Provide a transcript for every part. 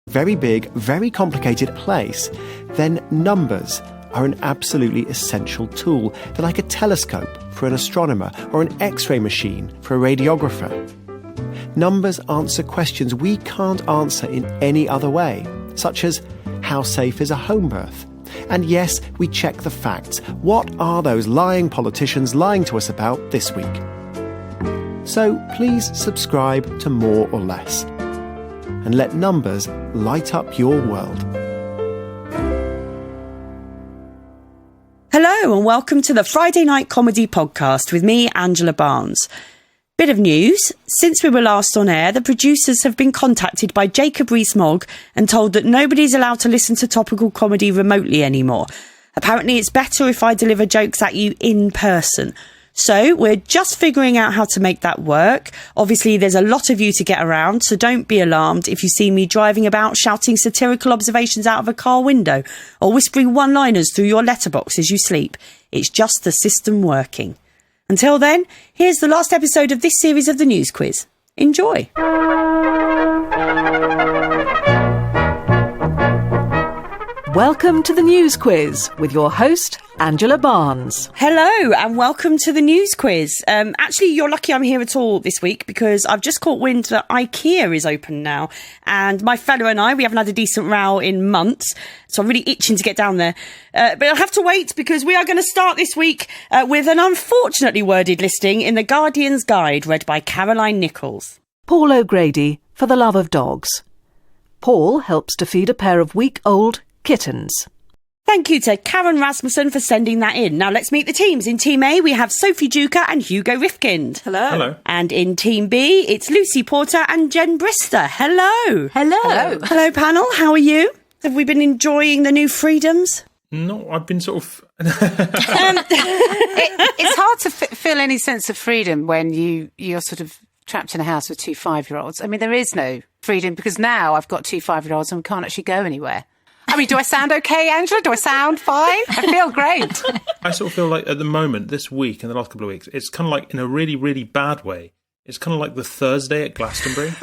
very big, very complicated place, then numbers are an absolutely essential tool. They're like a telescope for an astronomer or an X-ray machine for a radiographer. Numbers answer questions we can't answer in any other way, such as how safe is a home birth? And yes, we check the facts. What are those lying politicians lying to us about this week? So please subscribe to More or Less and let numbers light up your world. Hello and welcome to the Friday Night Comedy Podcast with me, Angela Barnes. Bit of news. Since we were last on air, the producers have been contacted by Jacob Rees-Mogg and told that nobody's allowed to listen to topical comedy remotely anymore. Apparently it's better if I deliver jokes at you in person. So we're just figuring out how to make that work. Obviously there's a lot of you to get around, so don't be alarmed if you see me driving about shouting satirical observations out of a car window or whispering one-liners through your letterbox as you sleep. It's just the system working. Until then, here's the last episode of this series of the News Quiz. Enjoy. Welcome to the News Quiz with your host, Angela Barnes. Hello and welcome to the News Quiz. Actually, you're lucky I'm here at all this week because I've just caught wind that IKEA is open now. And my fellow and I, we haven't had a decent row in months. So I'm really itching to get down there. But I'll have to wait because we are going to start this week with an unfortunately worded listing in The Guardian's Guide, read by Caroline Nichols. Paul O'Grady, for the love of dogs. Paul helps to feed a pair of week-old kittens. Thank you to Karen Rasmussen for sending that in. Now let's meet the teams. In Team A, we have Sophie Duca and Hugo Rifkind. Hello. Hello. And in Team B, it's Lucy Porter and Jen Brister. Hello. Hello. Hello, panel. How are you? Have we been enjoying the new freedoms? No, I've been sort of... It's hard to feel any sense of freedom when you're sort of trapped in a house with two 5-year-olds. I mean, there is no freedom because now I've got two 5-year-olds and we can't actually go anywhere. I mean, do I sound okay, Angela? Do I sound fine? I feel great. I sort of feel like at the moment, this week, in the last couple of weeks, it's kind of like in a really, really bad way. It's kind of like the Thursday at Glastonbury.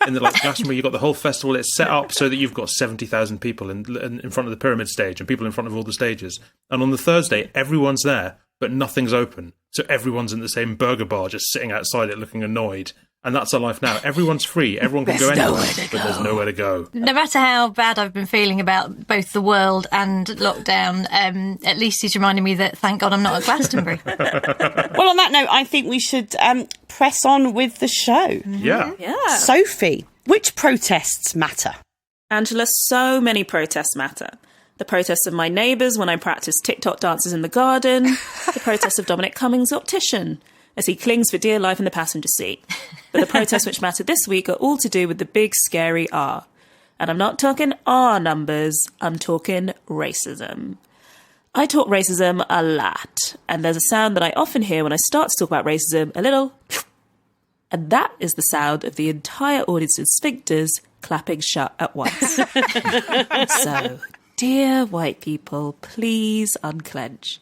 In Glastonbury, you've got the whole festival. It's set up so that you've got 70,000 people in front of the pyramid stage and people in front of all the stages. And on the Thursday, everyone's there, but nothing's open. So everyone's in the same burger bar, just sitting outside it looking annoyed. And that's our life now. Everyone's free. Everyone can go anywhere, but there's nowhere to go. No matter how bad I've been feeling about both the world and lockdown, at least he's reminding me that, thank God, I'm not at Glastonbury. Well, on that note, I think we should press on with the show. Yeah. Sophie, which protests matter? Angela, so many protests matter. The protests of my neighbours when I practice TikTok dances in the garden. The protests of Dominic Cummings' optician as he clings for dear life in the passenger seat. But the protests which matter this week are all to do with the big scary R. And I'm not talking R numbers, I'm talking racism. I talk racism a lot, and there's a sound that I often hear when I start to talk about racism, a little, and that is the sound of the entire audience's sphincters clapping shut at once. So, dear white people, please unclench.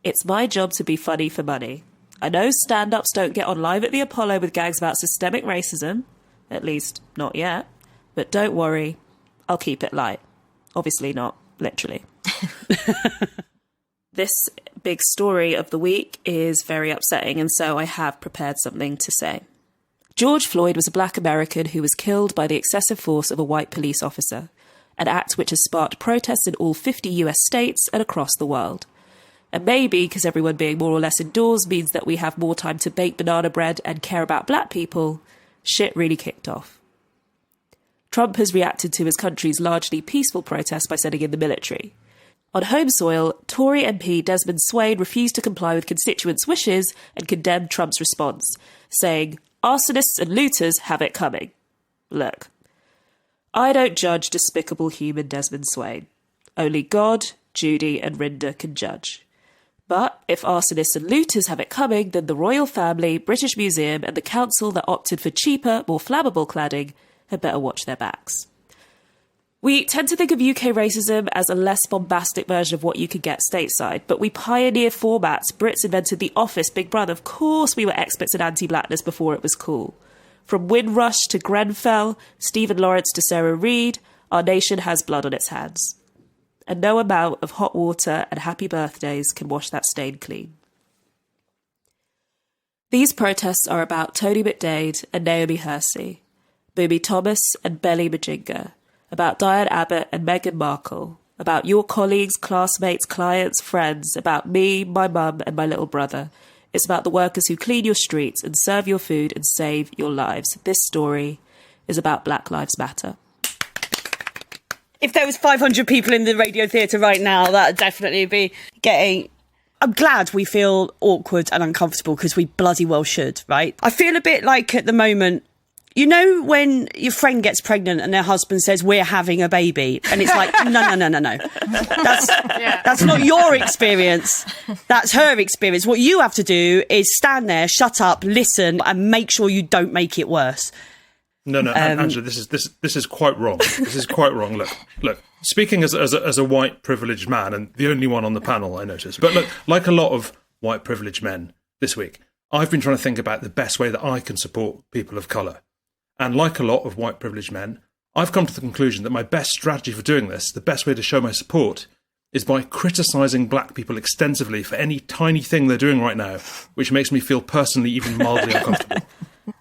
It's my job to be funny for money. I know stand-ups don't get on live at the Apollo with gags about systemic racism, at least not yet, but don't worry, I'll keep it light. Obviously not, literally. This big story of the week is very upsetting, and so I have prepared something to say. George Floyd was a black American who was killed by the excessive force of a white police officer, an act which has sparked protests in all 50 US states and across the world. And maybe, because everyone being more or less indoors means that we have more time to bake banana bread and care about black people, shit really kicked off. Trump has reacted to his country's largely peaceful protests by sending in the military. On home soil, Tory MP Desmond Swayne refused to comply with constituents' wishes and condemned Trump's response, saying, "Arsonists and looters have it coming." Look, I don't judge despicable human Desmond Swayne. Only God, Judy and Rinda can judge. But if arsonists and looters have it coming, then the royal family, British Museum and the council that opted for cheaper, more flammable cladding had better watch their backs. We tend to think of UK racism as a less bombastic version of what you could get stateside, but we pioneer formats. Brits invented The Office, Big Brother. Of course we were experts in anti-blackness before it was cool. From Windrush to Grenfell, Stephen Lawrence to Sarah Reid, Our nation has blood on its hands. And no amount of hot water and happy birthdays can wash that stain clean. These protests are about Tony McDade and Naomi Hersey, Booby Thomas and Belly Majinga, about Diane Abbott and Meghan Markle, about your colleagues, classmates, clients, friends, about me, my mum and my little brother. It's about the workers who clean your streets and serve your food and save your lives. This story is about Black Lives Matter. If there was 500 people in the radio theatre right now, that would definitely be getting... I'm glad we feel awkward and uncomfortable because we bloody well should, right? I feel a bit like at the moment, you know when your friend gets pregnant and their husband says, we're having a baby, and it's like, no. That's not your experience. That's her experience. What you have to do is stand there, shut up, listen, and make sure you don't make it worse. No, Angela, this is quite wrong. This is quite wrong. Look. Speaking as a white privileged man, and the only one on the panel, I noticed. But look, like a lot of white privileged men this week, I've been trying to think about the best way that I can support people of colour. And like a lot of white privileged men, I've come to the conclusion that my best strategy for doing this, the best way to show my support, is by criticising black people extensively for any tiny thing they're doing right now, which makes me feel personally even mildly uncomfortable.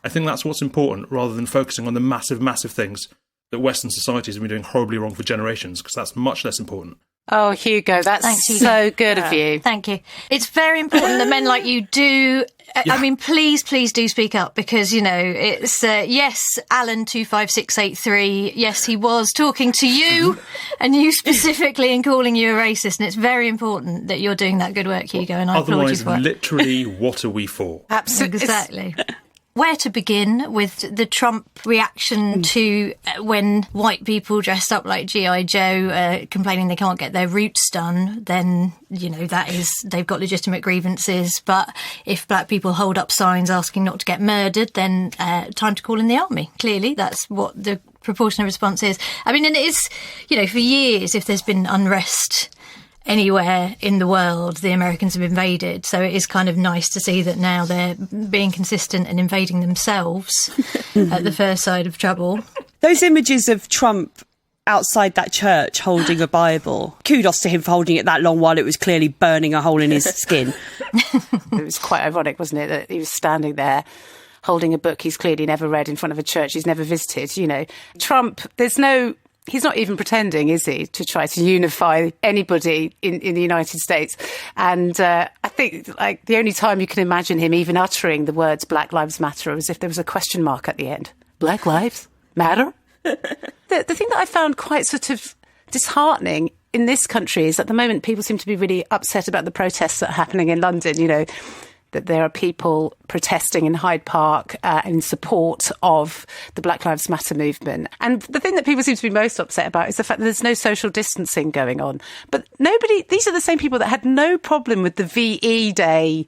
I think that's what's important, rather than focusing on the massive, massive things that Western societies have been doing horribly wrong for generations, because that's much less important. Oh, Hugo, that's so good of you. Thank you. It's very important that men like you do... I mean, please do speak up, because, you know, it's... yes, Alan 25683, yes, he was talking to you, and you specifically, and calling you a racist, and it's very important that you're doing that good work, Hugo, and I applaud you for it. Otherwise, literally, what are we for? Absolutely. Exactly. Where to begin with the Trump reaction to when white people dressed up like G.I. Joe complaining they can't get their roots done, then, you know, that is, they've got legitimate grievances. But if black people hold up signs asking not to get murdered, then time to call in the army. Clearly, that's what the proportionate response is. I mean, and it is, you know, for years, if there's been unrest anywhere in the world, the Americans have invaded. So it is kind of nice to see that now they're being consistent and invading themselves at the first sign of trouble. Those images of Trump outside that church holding a Bible, kudos to him for holding it that long while it was clearly burning a hole in his skin. It was quite ironic, wasn't it, that he was standing there holding a book he's clearly never read in front of a church he's never visited. You know, Trump, he's not even pretending, is he, to try to unify anybody in the United States. And I think, like, the only time you can imagine him even uttering the words Black Lives Matter was if there was a question mark at the end. Black Lives Matter? The thing that I found quite sort of disheartening in this country is at the moment people seem to be really upset about the protests that are happening in London, you know, that there are people protesting in Hyde Park in support of the Black Lives Matter movement. And the thing that people seem to be most upset about is the fact that there's no social distancing going on. But these are the same people that had no problem with the VE Day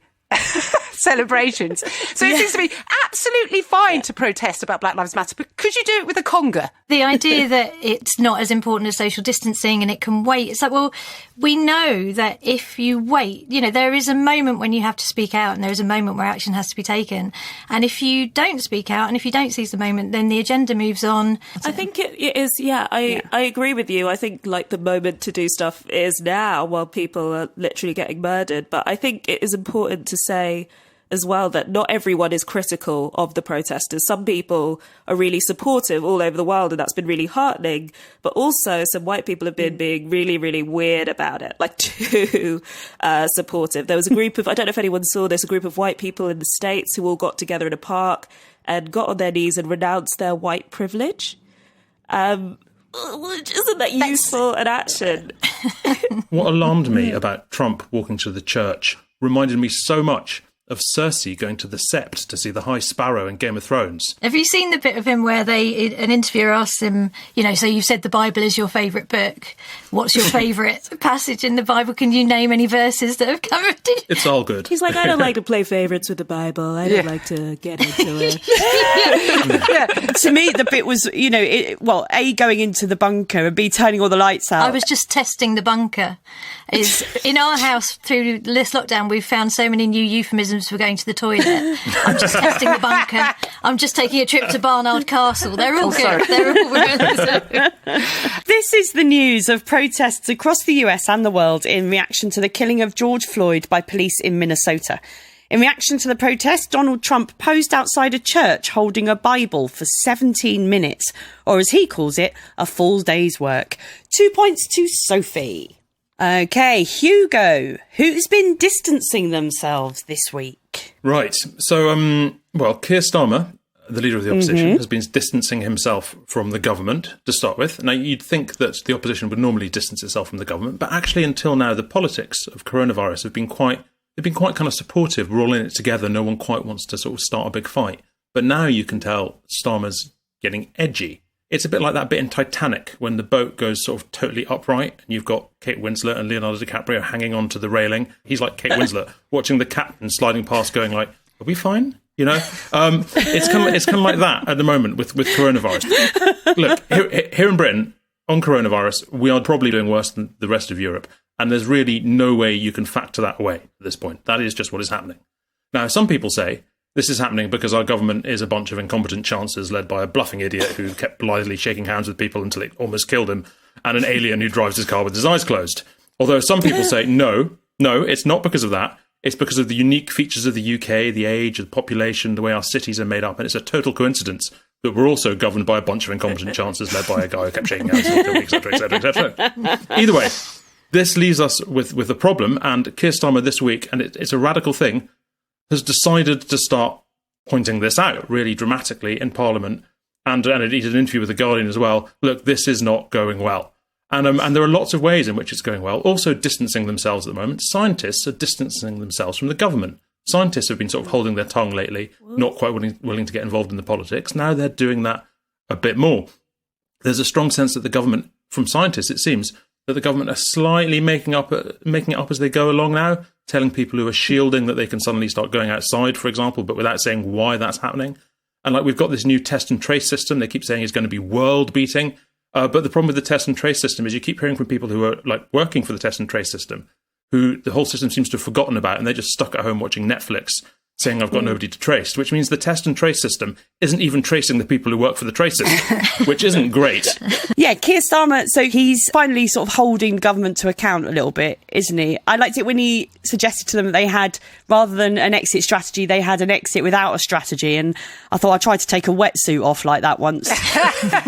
celebrations. So it seems to be absolutely fine to protest about Black Lives Matter, but could you do it with a conga? The idea that it's not as important as social distancing and it can wait, it's like, well, we know that if you wait, you know, there is a moment when you have to speak out and there is a moment where action has to be taken. And if you don't speak out and if you don't seize the moment, then the agenda moves on. I think it is, I agree with you. I think, like, the moment to do stuff is now while people are literally getting murdered. But I think it is important to say as well that not everyone is critical of the protesters. Some people are really supportive all over the world, and that's been really heartening. But also some white people have been being really, really weird about it, like too supportive. There was a group of, I don't know if anyone saw this, a group of white people in the States who all got together in a park and got on their knees and renounced their white privilege. Isn't that useful an action? What alarmed me about Trump walking to the church reminded me so much of Cersei going to the Sept to see the High Sparrow in Game of Thrones. Have you seen the bit of him where an interviewer asks him, you know, so you said the Bible is your favourite book. What's your favourite passage in the Bible? Can you name any verses that have come? It's all good. He's like, I don't like to play favourites with the Bible. I don't like to get into it. To me, the bit was, you know, A, going into the bunker, and B, turning all the lights out. I was just testing the bunker. In our house, through this lockdown, we've found so many new euphemisms symptoms for going to the toilet. I'm just testing the bunker. I'm just taking a trip to Barnard Castle. They're all good. They're all good. This is the news of protests across the US and the world in reaction to the killing of George Floyd by police in Minnesota. In reaction to the protest, Donald Trump posed outside a church holding a Bible for 17 minutes, or as he calls it, a full day's work. 2 points to Sophie. OK, Hugo, who's been distancing themselves this week? Right. So, Keir Starmer, the leader of the opposition, has been distancing himself from the government to start with. Now, you'd think that the opposition would normally distance itself from the government, but actually until now, the politics of coronavirus have been quite kind of supportive. We're all in it together. No one quite wants to sort of start a big fight. But now you can tell Starmer's getting edgy. It's a bit like that bit in Titanic when the boat goes sort of totally upright and you've got Kate Winslet and Leonardo DiCaprio hanging onto the railing. He's like Kate Winslet watching the captain sliding past going like, are we fine? You know, it's kind of like that at the moment with coronavirus. Look, here in Britain, on coronavirus, we are probably doing worse than the rest of Europe. And there's really no way you can factor that away at this point. That is just what is happening. Now, some people say this is happening because our government is a bunch of incompetent chancellors led by a bluffing idiot who kept blithely shaking hands with people until it almost killed him, and an alien who drives his car with his eyes closed. Although some people say, no, it's not because of that. It's because of the unique features of the UK, the age, the population, the way our cities are made up. And it's a total coincidence that we're also governed by a bunch of incompetent chancellors led by a guy who kept shaking hands, etc., etc., etc. Either way, this leaves us with a problem. And Keir Starmer this week, and it's a radical thing, has decided to start pointing this out really dramatically in Parliament. And he did an interview with The Guardian as well. Look, this is not going well. And there are lots of ways in which it's going well. Also distancing themselves at the moment. Scientists are distancing themselves from the government. Scientists have been sort of holding their tongue lately, not quite willing to get involved in the politics. Now they're doing that a bit more. There's a strong sense that the government, from scientists it seems, that the government are slightly making it up as they go along now, telling people who are shielding that they can suddenly start going outside, for example, but without saying why that's happening. And like we've got this new test and trace system they keep saying is going to be world-beating. But the problem with the test and trace system is you keep hearing from people who are like working for the test and trace system, who the whole system seems to have forgotten about, and they're just stuck at home watching Netflix, saying I've got nobody to trace, which means the test and trace system isn't even tracing the people who work for the trace system, which isn't great. Yeah, Keir Starmer, so he's finally sort of holding government to account a little bit, isn't he? I liked it when he suggested to them that they had, rather than an exit strategy, they had an exit without a strategy. And I thought I tried to take a wetsuit off like that once,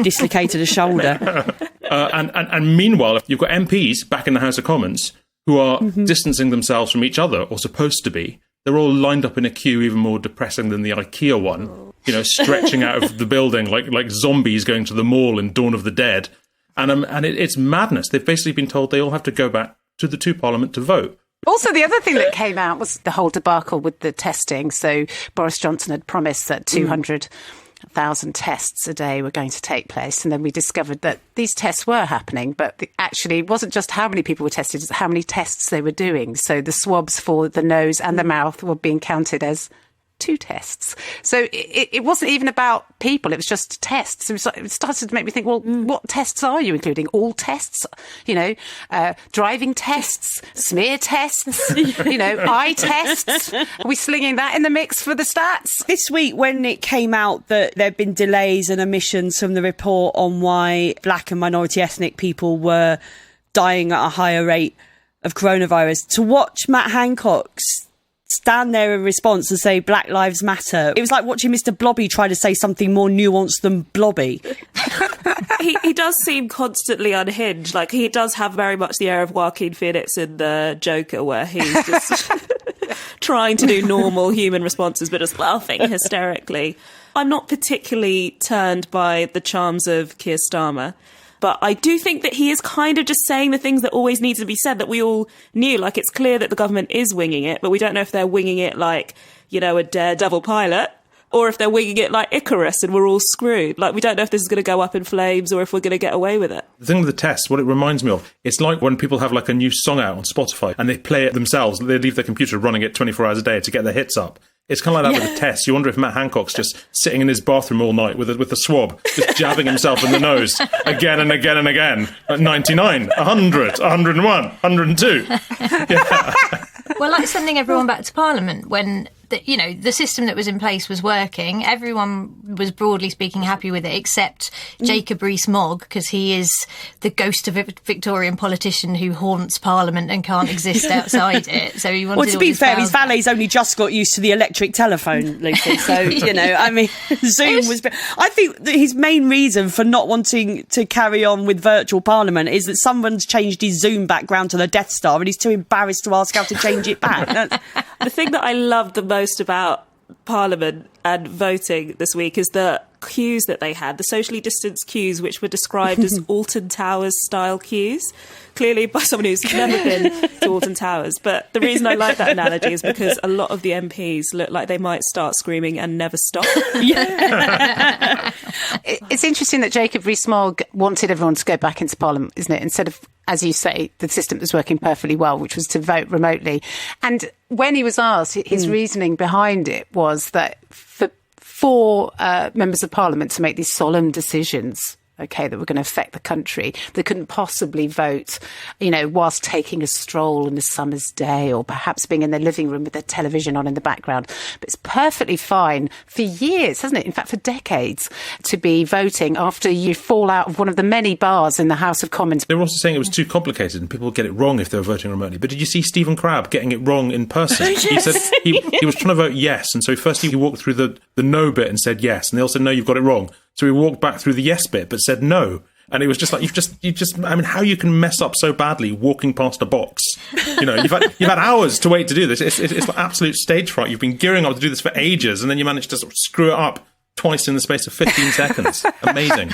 dislocated a shoulder. And meanwhile, you've got MPs back in the House of Commons who are distancing themselves from each other, or supposed to be. They're all lined up in a queue, even more depressing than the IKEA one, you know, stretching out of the building like zombies going to the mall in Dawn of the Dead. And it's madness. They've basically been told they all have to go back to the two Parliament to vote. Also, the other thing that came out was the whole debacle with the testing. So Boris Johnson had promised that 200,000 tests a day were going to take place. And then we discovered that these tests were happening, but actually it wasn't just how many people were tested, it's how many tests they were doing. So the swabs for the nose and the mouth were being counted as 2 tests. So it wasn't even about people, it was just tests. It started to make me think, well, what tests are you including? All tests? You know, driving tests, smear tests, you know, eye tests. Are we slinging that in the mix for the stats? This week, when it came out that there'd been delays and omissions from the report on why black and minority ethnic people were dying at a higher rate of coronavirus, to watch Matt Hancock's stand there in response and say Black Lives Matter, it was like watching Mr. Blobby try to say something more nuanced than Blobby. He does seem constantly unhinged. Like, he does have very much the air of Joaquin Phoenix in The Joker, where he's just trying to do normal human responses but just laughing hysterically. I'm not particularly turned by the charms of Keir Starmer, but I do think that he is kind of just saying the things that always need to be said, that we all knew. Like, it's clear that the government is winging it, but we don't know if they're winging it like, you know, a daredevil pilot, or if they're winging it like Icarus and we're all screwed. Like, we don't know if this is going to go up in flames or if we're going to get away with it. The thing with the tests, what it reminds me of, it's like when people have like a new song out on Spotify and they play it themselves. They leave their computer running it 24 hours a day to get their hits up. It's kind of like that with the tests. You wonder if Matt Hancock's just sitting in his bathroom all night with a swab, just jabbing himself in the nose again and again and again at 99, 100, 101, 102. Yeah. Well, like sending everyone back to Parliament when the system that was in place was working. Everyone was broadly speaking happy with it, except Jacob Rees-Mogg, because he is the ghost of a Victorian politician who haunts Parliament and can't exist outside it. So he wanted. Well, to be fair, his valet's only just got used to the electric telephone, Lucy. So Zoom was. I think that his main reason for not wanting to carry on with virtual Parliament is that someone's changed his Zoom background to the Death Star, and he's too embarrassed to ask how to change it back. The thing that I loved the most about Parliament and voting this week is the queues that they had, the socially distanced queues, which were described as Alton Towers style queues, clearly by someone who's never been to Alton Towers. But the reason I like that analogy is because a lot of the MPs look like they might start screaming and never stop. It's interesting that Jacob Rees-Mogg wanted everyone to go back into Parliament, isn't it? Instead of, as you say, the system that was working perfectly well, which was to vote remotely. And when he was asked, his reasoning behind it was that for members of Parliament to make these solemn decisions, that were going to affect the country, they couldn't possibly vote, whilst taking a stroll on a summer's day, or perhaps being in their living room with their television on in the background. But it's perfectly fine for years, hasn't it? In fact, for decades, to be voting after you fall out of one of the many bars in the House of Commons. They were also saying it was too complicated and people would get it wrong if they were voting remotely. But did you see Stephen Crabb getting it wrong in person? Yes. He said he was trying to vote yes, and so first he walked through the no bit and said yes, and they all said, no, you've got it wrong. So he walked back through the yes bit, but said no. And it was just like, how you can mess up so badly walking past a box. You've had hours to wait to do this. It's like absolute stage fright. You've been gearing up to do this for ages, and then you managed to sort of screw it up twice in the space of 15 seconds. Amazing.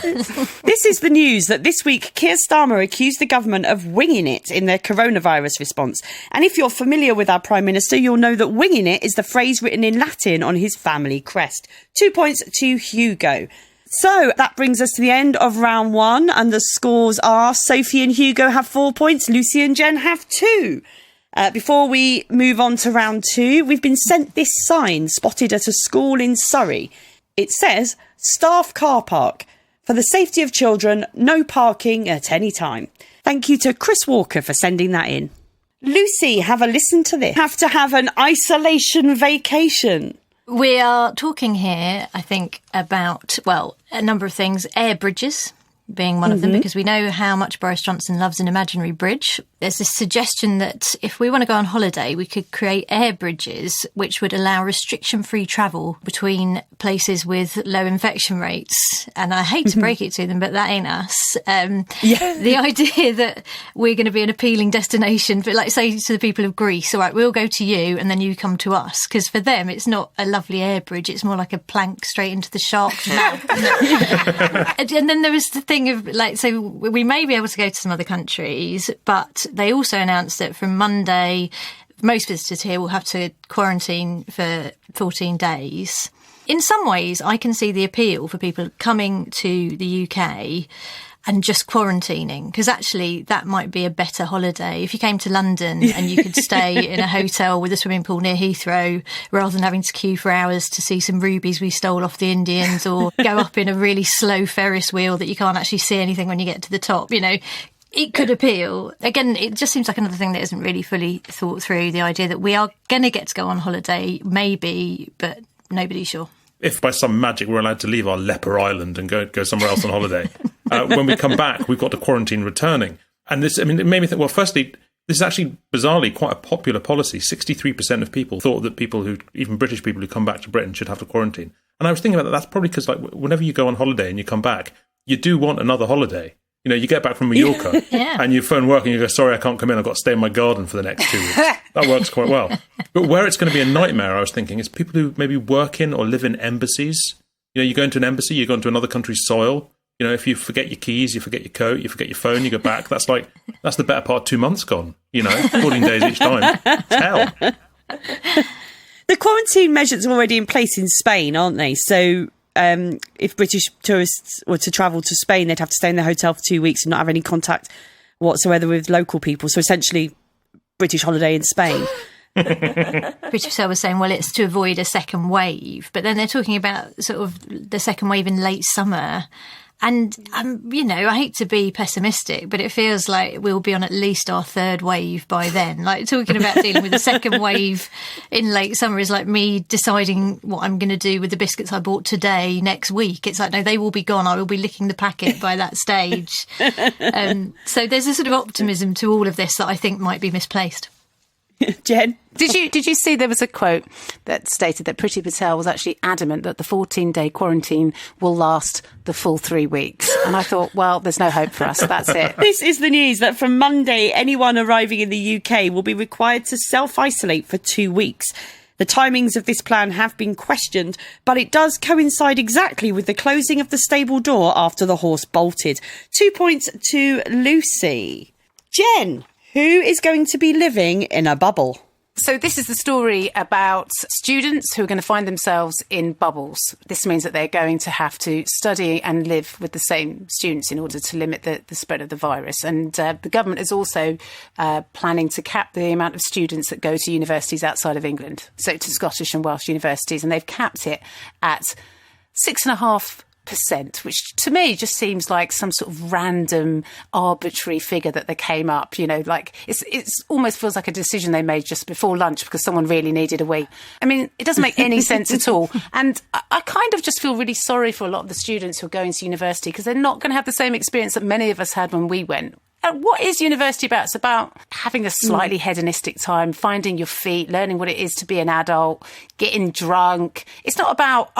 This is the news that this week Keir Starmer accused the government of winging it in their coronavirus response. And if you're familiar with our Prime Minister, you'll know that winging it is the phrase written in Latin on his family crest. 2 points to Hugo. So that brings us to the end of round one, and the scores are Sophie and Hugo have 4 points, Lucy and Jen have 2. Before we move on to round two, we've been sent this sign spotted at a school in Surrey. It says, staff car park. For the safety of children, no parking at any time. Thank you to Chris Walker for sending that in. Lucy, have a listen to this. Have to have an isolation vacation. We are talking here, I think, about, a number of things. Air bridges being one of them, because we know how much Boris Johnson loves an imaginary bridge. There's this suggestion that if we want to go on holiday, we could create air bridges which would allow restriction-free travel between places with low infection rates. And I hate to break it to them, but that ain't us. The idea that we're going to be an appealing destination, but like say to the people of Greece, all right, we'll go to you and then you come to us. Because for them, it's not a lovely air bridge. It's more like a plank straight into the shark's mouth. And then there is the thing of, so we may be able to go to some other countries, but they also announced that from Monday, most visitors here will have to quarantine for 14 days. In some ways, I can see the appeal for people coming to the UK and just quarantining, because actually that might be a better holiday. If you came to London and you could stay in a hotel with a swimming pool near Heathrow, rather than having to queue for hours to see some rubies we stole off the Indians, or go up in a really slow Ferris wheel that you can't actually see anything when you get to the top, it could appeal. Again, it just seems like another thing that isn't really fully thought through, the idea that we are going to get to go on holiday, maybe, but nobody's sure. If by some magic we're allowed to leave our leper island and go somewhere else on holiday, when we come back, we've got to quarantine returning. And this, it made me think, well, firstly, this is actually bizarrely quite a popular policy. 63% of people thought that even British people who come back to Britain should have to quarantine. And I was thinking about that. That's probably because, whenever you go on holiday and you come back, you do want another holiday. You get back from Mallorca and you phone work and you go, sorry, I can't come in. I've got to stay in my garden for the next 2 weeks. That works quite well. But where it's going to be a nightmare, I was thinking, is people who maybe work in or live in embassies. You go into an embassy, you go into another country's soil. If you forget your keys, you forget your coat, you forget your phone, you go back. That's the better part of 2 months gone, 14 days each time. It's hell. The quarantine measures are already in place in Spain, aren't they? So if British tourists were to travel to Spain, they'd have to stay in their hotel for 2 weeks and not have any contact whatsoever with local people. So essentially, British holiday in Spain. British Cell was saying, well, it's to avoid a second wave. But then they're talking about sort of the second wave in late summer. And, I hate to be pessimistic, but it feels like we'll be on at least our third wave by then. Like, talking about dealing with the second wave in late summer is like me deciding what I'm going to do with the biscuits I bought today next week. It's like, no, they will be gone. I will be licking the packet by that stage. So there's a sort of optimism to all of this that I think might be misplaced. Jen? Did you see there was a quote that stated that Priti Patel was actually adamant that the 14-day quarantine will last the full 3 weeks? And I thought, well, there's no hope for us. That's it. This is the news that from Monday, anyone arriving in the UK will be required to self-isolate for 2 weeks. The timings of this plan have been questioned, but it does coincide exactly with the closing of the stable door after the horse bolted. 2 points to Lucy. Jen, who is going to be living in a bubble? So this is the story about students who are going to find themselves in bubbles. This means that they're going to have to study and live with the same students in order to limit the spread of the virus. And the government is also planning to cap the amount of students that go to universities outside of England, so to Scottish and Welsh universities. And they've capped it at 6.5%, which to me just seems like some sort of random arbitrary figure that they came up, like it's almost feels like a decision they made just before lunch because someone really needed a wee. I mean, it doesn't make any sense at all. And I kind of just feel really sorry for a lot of the students who are going to university because they're not going to have the same experience that many of us had when we went. What is university about? It's about having a slightly hedonistic time, finding your feet, learning what it is to be an adult, getting drunk. It's not about,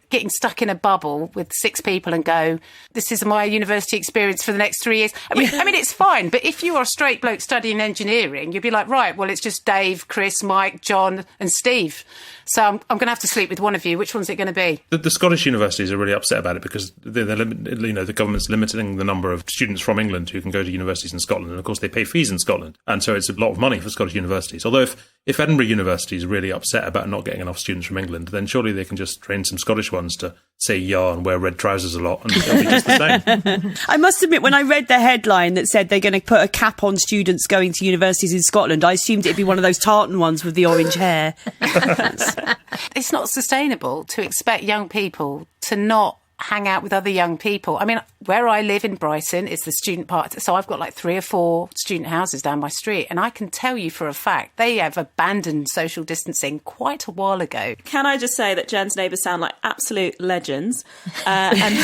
getting stuck in a bubble with 6 people and go, this is my university experience for the next 3 years. I mean, it's fine. But if you are a straight bloke studying engineering, you'd be like, right, well, it's just Dave, Chris, Mike, John and Steve. So I'm going to have to sleep with one of you. Which one's it going to be? The Scottish universities are really upset about it because the government's limiting the number of students from England who can go to universities in Scotland. And, of course, they pay fees in Scotland. And so it's a lot of money for Scottish universities. Although if Edinburgh University is really upset about not getting enough students from England, then surely they can just train some Scottish ones to say "ya" and wear red trousers a lot, and it'll be just the same. I must admit, when I read the headline that said they're going to put a cap on students going to universities in Scotland, I assumed it'd be one of those tartan ones with the orange hair. It's not sustainable to expect young people to not hang out with other young people. I mean, where I live in Brighton is the student part. So I've got like 3 or 4 student houses down my street. And I can tell you for a fact, they have abandoned social distancing quite a while ago. Can I just say that Jen's neighbours sound like absolute legends? And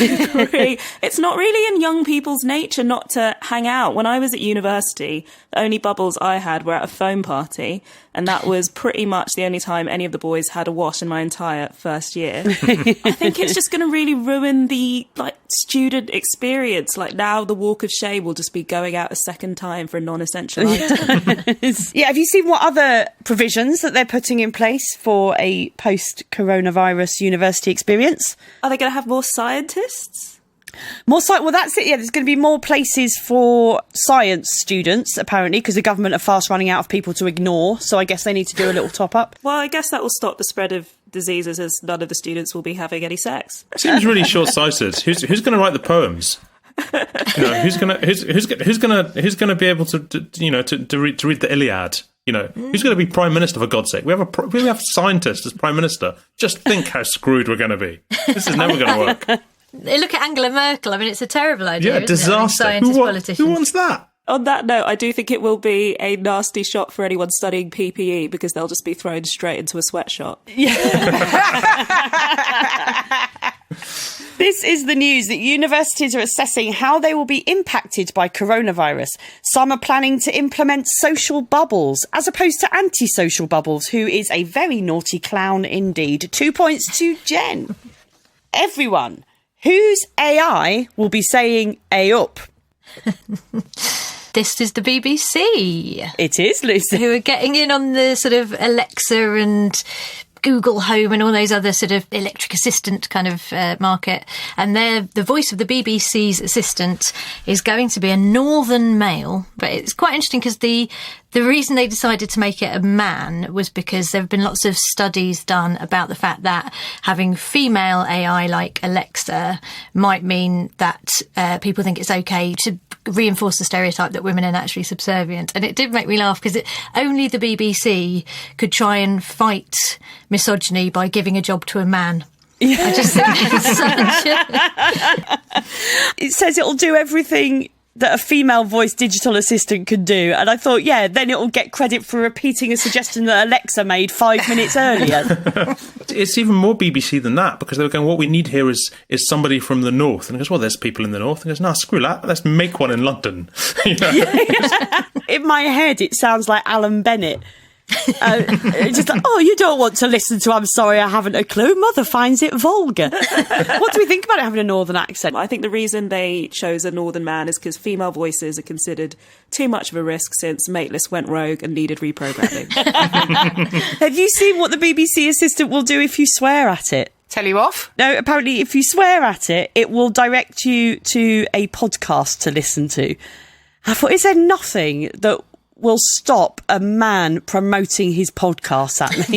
it's not really in young people's nature not to hang out. When I was at university, the only bubbles I had were at a foam party. And that was pretty much the only time any of the boys had a wash in my entire first year. I think it's just going to really ruin the student experience. Like now the walk of shame will just be going out a second time for a non-essential item. Yeah, have you seen what other provisions that they're putting in place for a post-coronavirus university experience? Are they going to have more scientists? Well, that's it. Yeah, there's going to be more places for science students, apparently, because the government are fast running out of people to ignore. So I guess they need to do a little top up. Well, I guess that will stop the spread of diseases as none of the students will be having any sex. Seems really short-sighted. Who's going to write the poems? Who's going to be able to read the Iliad? Who's going to be Prime Minister, for God's sake? We have scientists as Prime Minister. Just think how screwed we're going to be. This is never going to work. Look at Angela Merkel. I mean, it's a terrible idea. Yeah, disaster. Who wants that? On that note, I do think it will be a nasty shot for anyone studying PPE because they'll just be thrown straight into a sweatshop. Yeah. This is the news that universities are assessing how they will be impacted by coronavirus. Some are planning to implement social bubbles as opposed to anti-social bubbles, who is a very naughty clown indeed. 2 points to Jen. Everyone whose AI will be saying "A up." This is the BBC. It is, Lucy. Who are getting in on the sort of Alexa and Google Home and all those other sort of electric assistant kind of market. And the voice of the BBC's assistant is going to be a northern male. But it's quite interesting because the reason they decided to make it a man was because there have been lots of studies done about the fact that having female AI like Alexa might mean that people think it's okay to reinforce the stereotype that women are naturally subservient. And it did make me laugh because only the BBC could try and fight misogyny by giving a job to a man. I just think it's It says it'll do everything that a female voice digital assistant could do. And I thought, yeah, then it'll get credit for repeating a suggestion that Alexa made 5 minutes earlier. It's even more BBC than that, because they were going, what we need here is somebody from the north. And he goes, well, there's people in the north. And he goes, no, screw that. Let's make one in London. In my head, it sounds like Alan Bennett. Just like, oh, you don't want to listen to I'm sorry, I haven't a clue. Mother finds it vulgar. What do we think about it having a northern accent? I think the reason they chose a northern man is because female voices are considered too much of a risk since Mateless went rogue and needed reprogramming. Have you seen what the BBC assistant will do if you swear at it? Tell you off? No, apparently if you swear at it, it will direct you to a podcast to listen to. I thought, is there nothing that will stop a man promoting his podcast at me?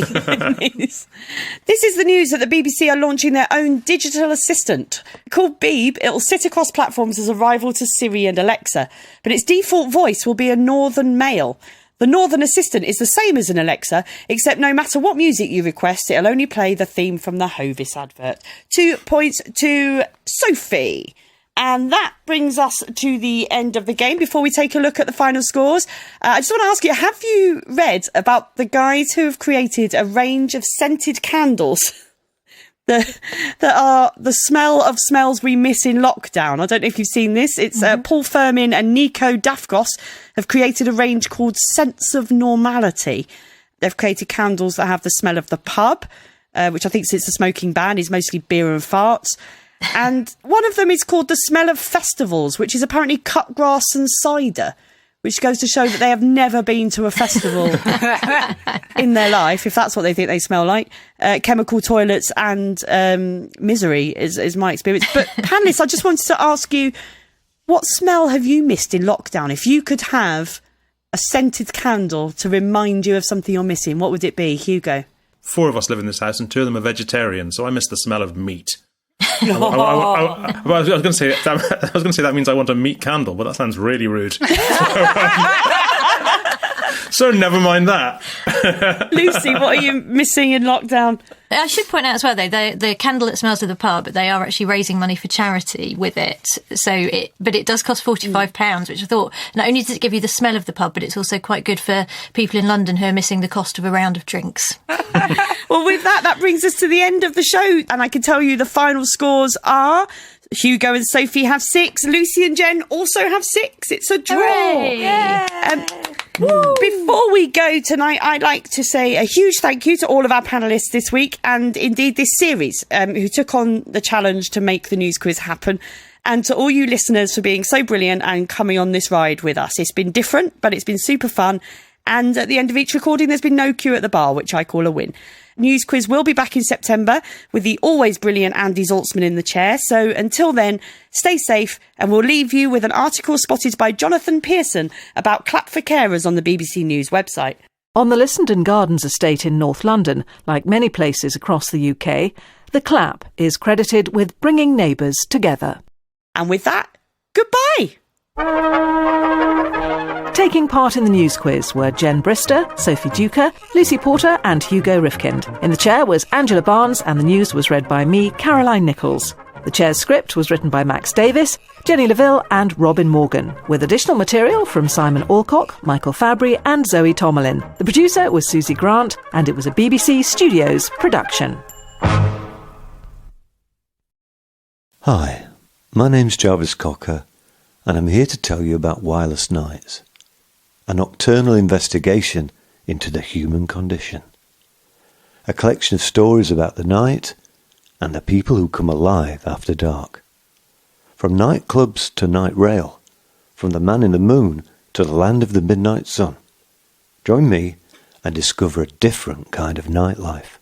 This is the news that the BBC are launching their own digital assistant. Called Beeb, it'll sit across platforms as a rival to Siri and Alexa, but its default voice will be a northern male. The northern assistant is the same as an Alexa, except no matter what music you request, it'll only play the theme from the Hovis advert. 2 points to Sophie. And that brings us to the end of the game. Before we take a look at the final scores, I just want to ask you, have you read about the guys who have created a range of scented candles that are the smell of smells we miss in lockdown? I don't know if you've seen this. It's Paul Fermin and Nico Dafgos have created a range called Sense of Normality. They've created candles that have the smell of the pub, which I think since the smoking ban is mostly beer and farts. And one of them is called The Smell of Festivals, which is apparently cut grass and cider, which goes to show that they have never been to a festival in their life, if that's what they think they smell like. Chemical toilets and misery is my experience. But panellists, I just wanted to ask you, what smell have you missed in lockdown? If you could have a scented candle to remind you of something you're missing, what would it be, Hugo? 4 of us live in this house and 2 of them are vegetarian, so I miss the smell of meat. I was going to say that means I want a meat candle, but that sounds really rude. So never mind that. Lucy, what are you missing in lockdown? I should point out as well, though, the candle that smells of the pub, they are actually raising money for charity with it. But it does cost £45, which I thought, not only does it give you the smell of the pub, but it's also quite good for people in London who are missing the cost of a round of drinks. Well, with that brings us to the end of the show. And I can tell you the final scores are Hugo and Sophie have 6. Lucy and Jen also have 6. It's a draw. Before we go tonight, I'd like to say a huge thank you to all of our panellists this week and indeed this series who took on the challenge to make the news quiz happen, and to all you listeners for being so brilliant and coming on this ride with us. It's been different, but it's been super fun. And at the end of each recording, there's been no queue at the bar, which I call a win. News Quiz will be back in September with the always brilliant Andy Zaltzman in the chair. So until then, stay safe, and we'll leave you with an article spotted by Jonathan Pearson about clap for carers on the BBC News website. On the Lissenden Gardens estate in North London, like many places across the UK, the clap is credited with bringing neighbours together. And with that, goodbye! Taking part in the news quiz were Jen Brister, Sophie Duker, Lucy Porter and Hugo Rifkind. In the chair was Angela Barnes, and the news was read by me, Caroline Nichols. The chair's script was written by Max Davis, Jenny Leville and Robin Morgan, with additional material from Simon Alcock, Michael Fabry and Zoe Tomalin. The producer was Susie Grant, and it was a BBC Studios production. Hi, my name's Jarvis Cocker, and I'm here to tell you about Wireless Nights, a nocturnal investigation into the human condition. A collection of stories about the night and the people who come alive after dark. From nightclubs to night rail, from the man in the moon to the land of the midnight sun. Join me and discover a different kind of nightlife.